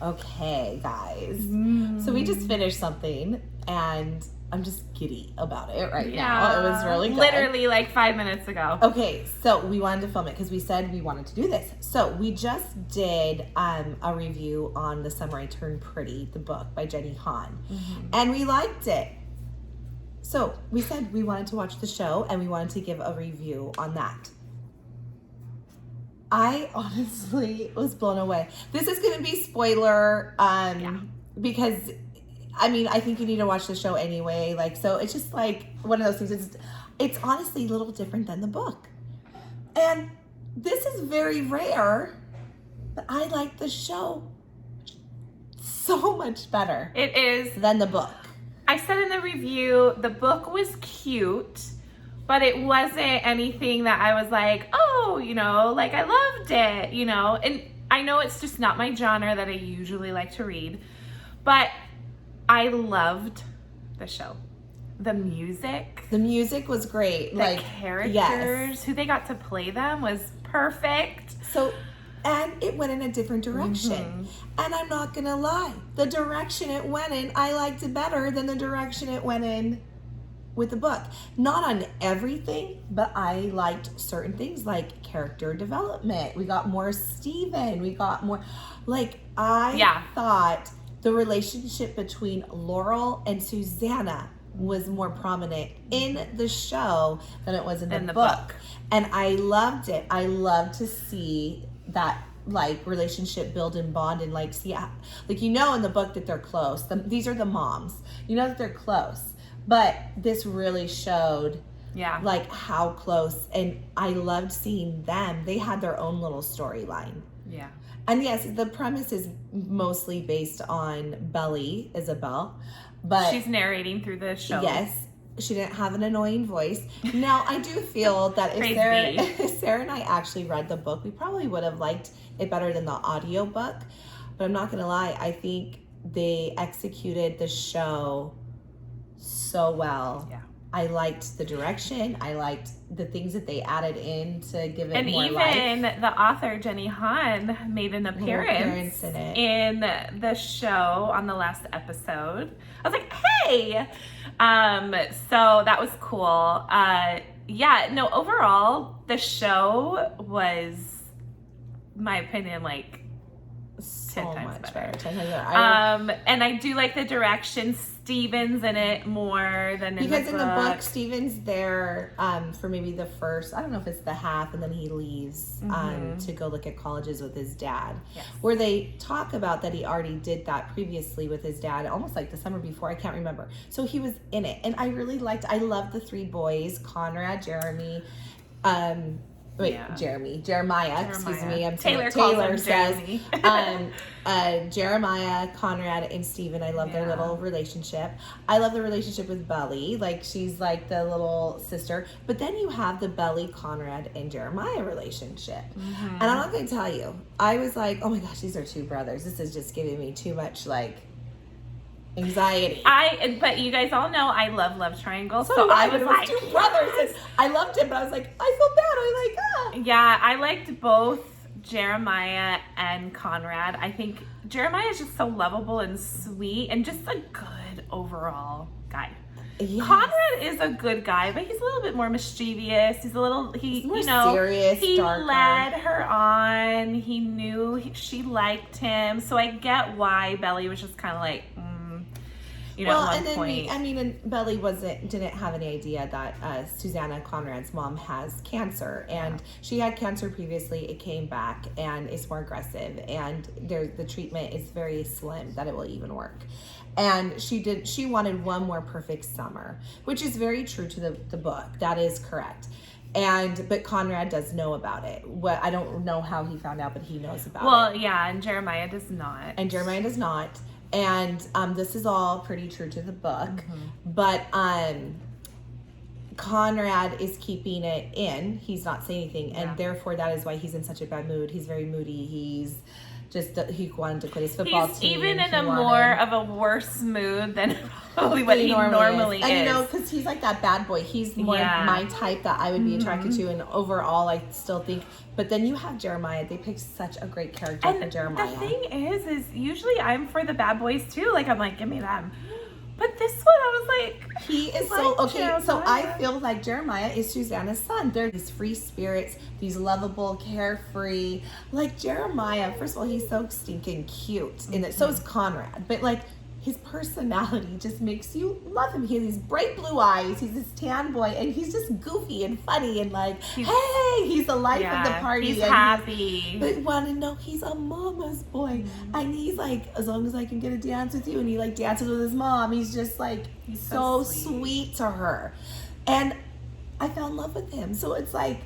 Okay, guys. So we just finished something, and I'm just giddy about it right now. It was really good. Literally like 5 minutes ago. Okay, so we wanted to film it because we said we wanted to do this. So we just did a review on The Summer I Turned Pretty, the book by Jenny Han. And we liked it. So we said we wanted to watch the show and we wanted to give a review on that. I honestly was blown away. This is going to be spoiler because, I mean, I think you need to watch the show anyway. Like, so it's just like one of those things. It's honestly a little different than the book. And this is very rare, but I like the show so much better. It is. Than the book. I said in the review, the book was cute, but it wasn't anything that I was like, oh, you know, like I loved it, you know. And I know it's just not my genre that I usually like to read, but I loved the show. The music. The music was great. The characters, who they got to play them was perfect. So, and it went in a different direction. And I'm not going to lie. The direction it went in, I liked it better than the direction it went in with the book. Not on everything, but I liked certain things like character development. We got more Steven. We got more, like, I thought the relationship between Laurel and Susanna was more prominent in the show than it was in the book. And I loved it. I loved to see that like relationship build and bond and like see how, like, you know, in the book that they're close. These are the moms. You know that they're close. But this really showed like how close, and I loved seeing them. They had their own little storyline. Yeah. And yes, the premise is mostly based on Belly, Isabel, but she's narrating through the show. Yes. She didn't have an annoying voice. Now, I do feel that if Sarah and I actually read the book, we probably would have liked it better than the audio book. But I'm not going to lie. I think they executed the show so well. Yeah. I liked the direction. I liked the things that they added in to give it more life. And even the author, Jenny Han, made an appearance in the show on the last episode. I was like, hey! So that was cool. Overall, the show was, my opinion, like, so 10 times much better. 10 times better. And I do like the direction. Steven's in it more than in the book. Because in the book, Steven's there for maybe the first, I don't know if it's the half, and then he leaves to go look at colleges with his dad. Yes. Where they talk about that he already did that previously with his dad, almost like the summer before, I can't remember. So he was in it. And I loved the three boys, Conrad, Jeremy, Jeremiah, excuse me. Taylor says, Jeremiah, Conrad, and Steven. I love their little relationship. I love the relationship with Belly. Like, she's like the little sister. But then you have the Belly, Conrad, and Jeremiah relationship. And I'm not going to tell you. I was like, oh my gosh, these are two brothers. This is just giving me too much, like, anxiety. But you guys all know I love triangles. So I was like, two brothers. And I loved it, but I was like, I feel bad. Yeah, I liked both Jeremiah and Conrad. I think Jeremiah is just so lovable and sweet and just a good overall guy. Yes. Conrad is a good guy, but he's a little bit more mischievous. He's more serious, he darker. Led her on. He knew she liked him. So I get why Belly was just kind of like, at one point. And Belly didn't have any idea that Susanna, Conrad's mom, has cancer, and she had cancer previously. It came back, and it's more aggressive, and the treatment is very slim that it will even work. And she wanted one more perfect summer, which is very true to the book. That is correct. But Conrad does know about it. I don't know how he found out, but he knows about it. Well, yeah, and Jeremiah does not. And this is all pretty true to the book, but Conrad is keeping it in. He's not saying anything, and therefore that is why he's in such a bad mood. He's very moody. He's he wanted to quit his football team. He's even in a more of a worse mood than probably what he normally is. And you know, because he's like that bad boy. He's more my type that I would be attracted to. And overall, I still think. But then you have Jeremiah. They picked such a great character for Jeremiah. The thing is usually I'm for the bad boys too. Like I'm like, give me them. But this one, I was like, he is so okay. Jeremiah. So I feel like Jeremiah is Susanna's son. They're these free spirits, these lovable, carefree. Like Jeremiah, first of all, he's so stinking cute, and so is Conrad. But like his personality just makes you love him. He has these bright blue eyes. He's this tan boy, and he's just goofy and funny and like, hey, he's the life of the party. He's happy. But want to know he's a mama's boy, and he's like, as long as I can get a dance with you, and he like dances with his mom. He's just like he's so sweet to her, and I fell in love with him. So it's like,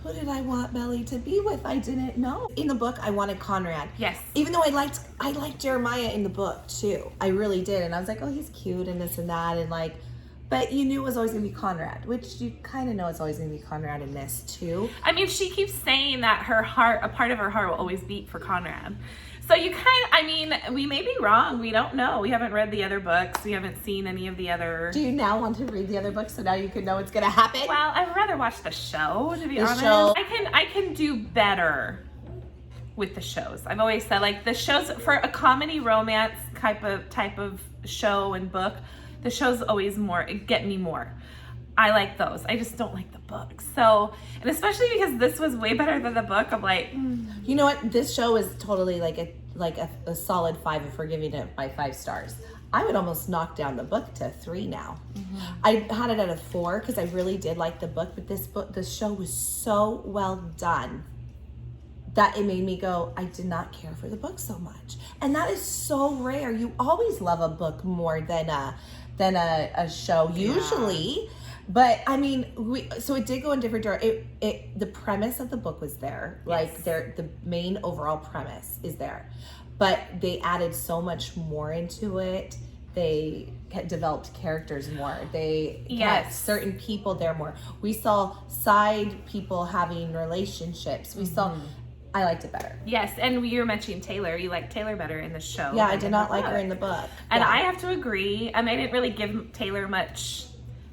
who did I want Belly to be with? I didn't know. In the book, I wanted Conrad. Yes. Even though I liked Jeremiah in the book too. I really did. And I was like, oh, he's cute and this and that. And like, but you knew it was always going to be Conrad, which you kind of know it's always going to be Conrad in this too. I mean, she keeps saying that her heart, a part of her heart will always beat for Conrad. So we may be wrong. We don't know. We haven't read the other books. We haven't seen any of the other. Do you now want to read the other books so now you can know what's going to happen? Well, I'd rather watch the show, to be honest. I can do better with the shows. I've always said, like, the shows for a comedy romance type of show and book, the shows always get me more. I like those. I just don't like the book. So, and especially because this was way better than the book, I'm like, You know what? This show is totally like a solid 5 if we're giving it by 5 stars. I would almost knock down the book to 3 now. I had it at a 4 because I really did like the book, but this show was so well done that it made me go, I did not care for the book so much. And that is so rare. You always love a book more than a show usually. But I mean, so it did go in different directions. The premise of the book was there, like the main overall premise is there, but they added so much more into it. They developed characters more. They got certain people there more. We saw side people having relationships. We saw. I liked it better. Yes, and you were mentioning Taylor. You liked Taylor better in the show. Yeah, I did not like her in the book. And I have to agree. I didn't really give Taylor much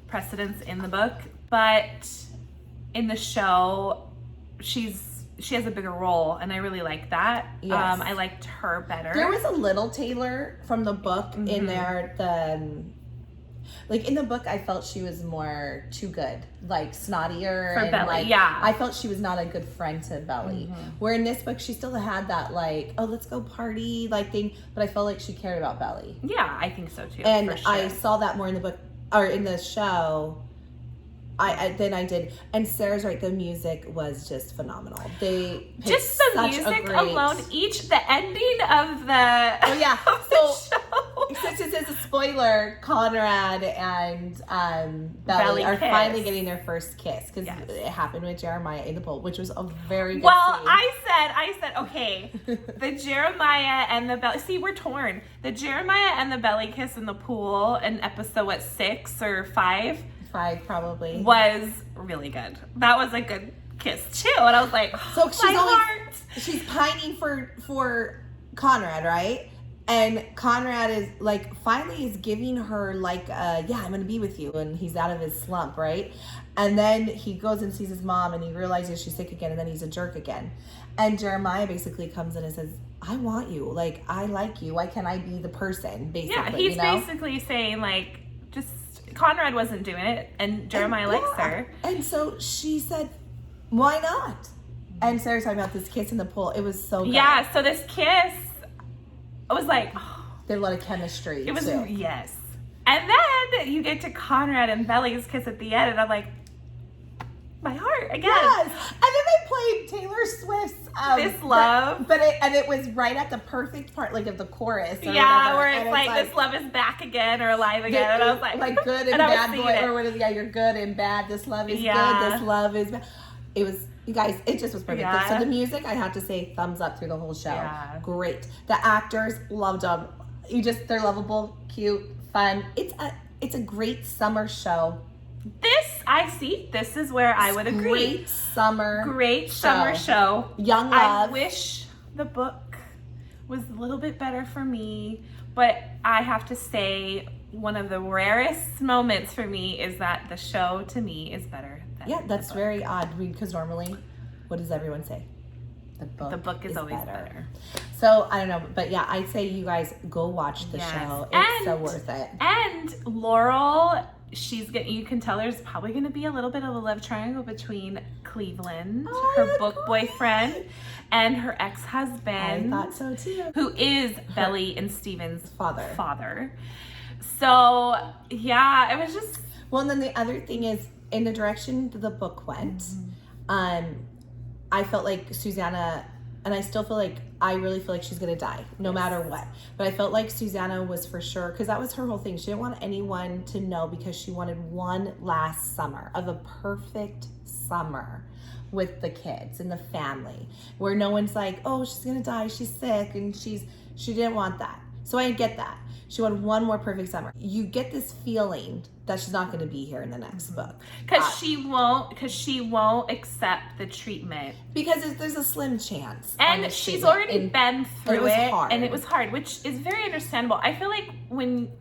precedence in the book, but in the show she has a bigger role, and I really like that. I liked her better. There was a little Taylor from the book in there. Like in the book, I felt she was more too good, like snottier for and Belly. I felt she was not a good friend to Belly. Where in this book, she still had that like, oh, let's go party like thing, but I felt like she cared about Belly. Yeah, I think so too. And for sure. I saw that more in the book or in the show. I did, and Sarah's right. The music was just phenomenal. They just the music alone. The ending of the since this is a spoiler, Conrad and Belly are finally getting their first kiss because it happened with Jeremiah in the pool, which was a very good scene. I said okay, the Jeremiah and the Belly. See, we're torn. The Jeremiah and the Belly kiss in the pool in episode 6 or 5. 5 probably was really good. That was a good kiss too, and I was like, so she's pining for Conrad, right? And Conrad is like finally is giving her like I'm gonna be with you, and he's out of his slump, right? And then he goes and sees his mom, and he realizes she's sick again, and then he's a jerk again. And Jeremiah basically comes in and says, I want you, like I like you, why can't I be the person? Basically, he's basically saying like, just Conrad wasn't doing it, and Jeremiah likes her. And so she said, why not? And Sarah's talking about this kiss in the pool. It was so good. Yeah, so this kiss, I was like, there's a lot of chemistry. It was, yes. And then you get to Conrad and Belly's kiss at the end, and I'm like, my heart again. Yes. And then they played Taylor Swift's This Love. But it was right at the perfect part, like of the chorus. Or where it's like, this love is back again or alive again. And I was like good and bad boy, or what is you're good and bad. This love is good. This love is bad. It was, you guys, it just was perfect. Yeah. So the music, I have to say, thumbs up through the whole show. Yeah. Great. The actors, loved them. They're lovable, cute, fun. It's a great summer show. This is where I would agree. Great summer show. Young love. I wish the book was a little bit better for me, but I have to say one of the rarest moments for me is that the show to me is better than Yeah, that's the book. very odd because normally, what does everyone say? The book is always better. So I don't know, but yeah, I'd say you guys go watch the show. It's so worth it. And Laurel, you can tell there's probably going to be a little bit of a love triangle between Cleveland, her book boyfriend, and her ex-husband. I thought so too. Who is Belly and Steven's father. So yeah, it was just. Well, and then the other thing is, in the direction the book went, I felt like Susanna, and I still feel like, I really feel like she's going to die no matter what. But I felt like Susanna was for sure, because that was her whole thing. She didn't want anyone to know because she wanted one last summer of a perfect summer with the kids and the family where no one's like, oh, she's going to die, she's sick, and she didn't want that. So I get that. She wanted one more perfect summer. You get this feeling that she's not going to be here in the next book. Because she won't accept the treatment. Because there's a slim chance. And she's already been through it. Hard. And it was hard, which is very understandable. I feel like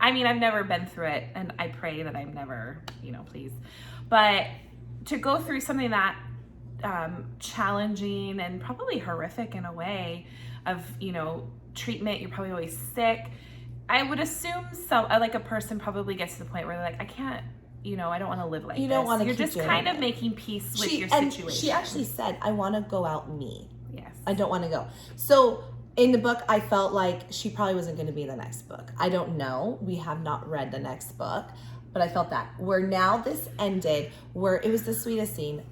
I've never been through it, and I pray that I'm never, please. But to go through something that challenging and probably horrific in a way of, treatment, you're probably always sick. I would assume a person probably gets to the point where they're like, I can't, I don't want to live like this. You don't want to. You're just kind of making peace with your situation. And she actually said, I want to go out me. Yes. I don't want to go. So in the book, I felt like she probably wasn't going to be in the next book. I don't know. We have not read the next book. But I felt that. Where now this ended, where it was the sweetest scene.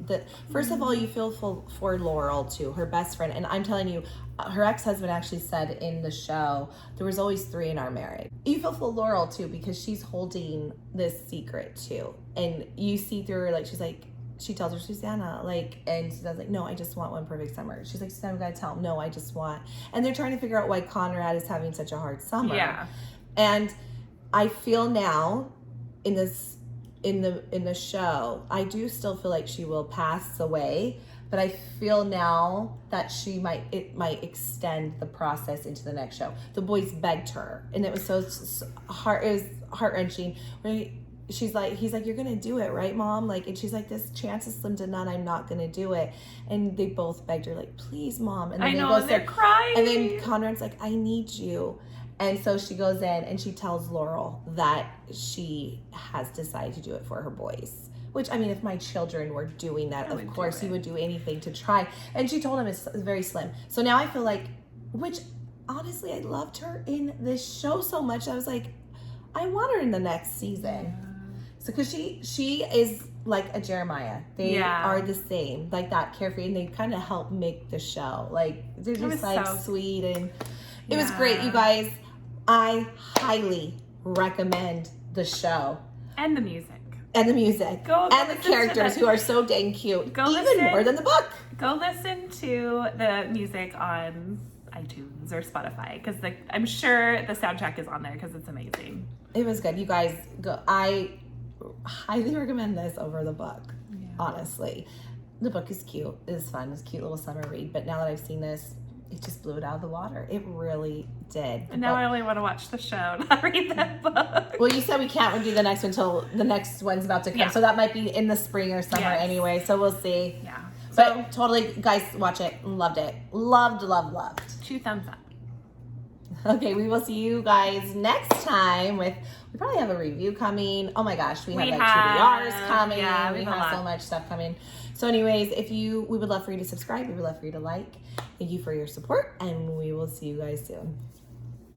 First of all, you feel for Laurel too, her best friend. And I'm telling you, her ex-husband actually said in the show, there was always 3 in our marriage. You feel for Laurel too, because she's holding this secret too. And you see through her, like, she's like, she tells her, Susanna, like, and Susanna's like, no, I just want one perfect summer. She's like, Susanna, we gotta tell him, no, I just want. And they're trying to figure out why Conrad is having such a hard summer. Yeah. And I feel now, in the show, I do still feel like she will pass away, but I feel now that it might extend the process into the next show. The boys begged her, and it was so heart. It was heart-wrenching. He's like, you're gonna do it, right, Mom? Like, and she's like, this chance is slim to none. I'm not gonna do it. And they both begged her, like, please, Mom. And then they're crying. And then Conrad's like, I need you. And so she goes in and she tells Laurel that she has decided to do it for her boys. Which, I mean, if my children were doing that, of course he would do anything to try. And she told him it's very slim. So now I feel like, which honestly, I loved her in this show so much. I was like, I want her in the next season. Yeah. So, because she is like a Jeremiah. They are the same, like that carefree, and they kind of help make the show. Like, they're just like so sweet, and it was great, you guys. I highly recommend the show. And the music. And the music. And the characters who are so dang cute. Even more than the book. Go listen to the music on iTunes or Spotify, because I'm sure the soundtrack is on there because it's amazing. It was good. You guys, go. I highly recommend this over the book, honestly. The book is cute. It's fun. It's a cute little summer read. But now that I've seen this, it just blew it out of the water. It really did. And now I only want to watch the show, not read that book. Well, you said we can't do the next one until the next one's about to come. Yeah. So that might be in the spring or summer anyway. So we'll see. Yeah. But totally, guys, watch it. Loved it. Loved. 2 thumbs up. Okay, we will see you guys next time we probably have a review coming. Oh my gosh, we have TBRs coming. Yeah, we have so much stuff coming. So anyways, we would love for you to subscribe. We would love for you to like. Thank you for your support, and we will see you guys soon.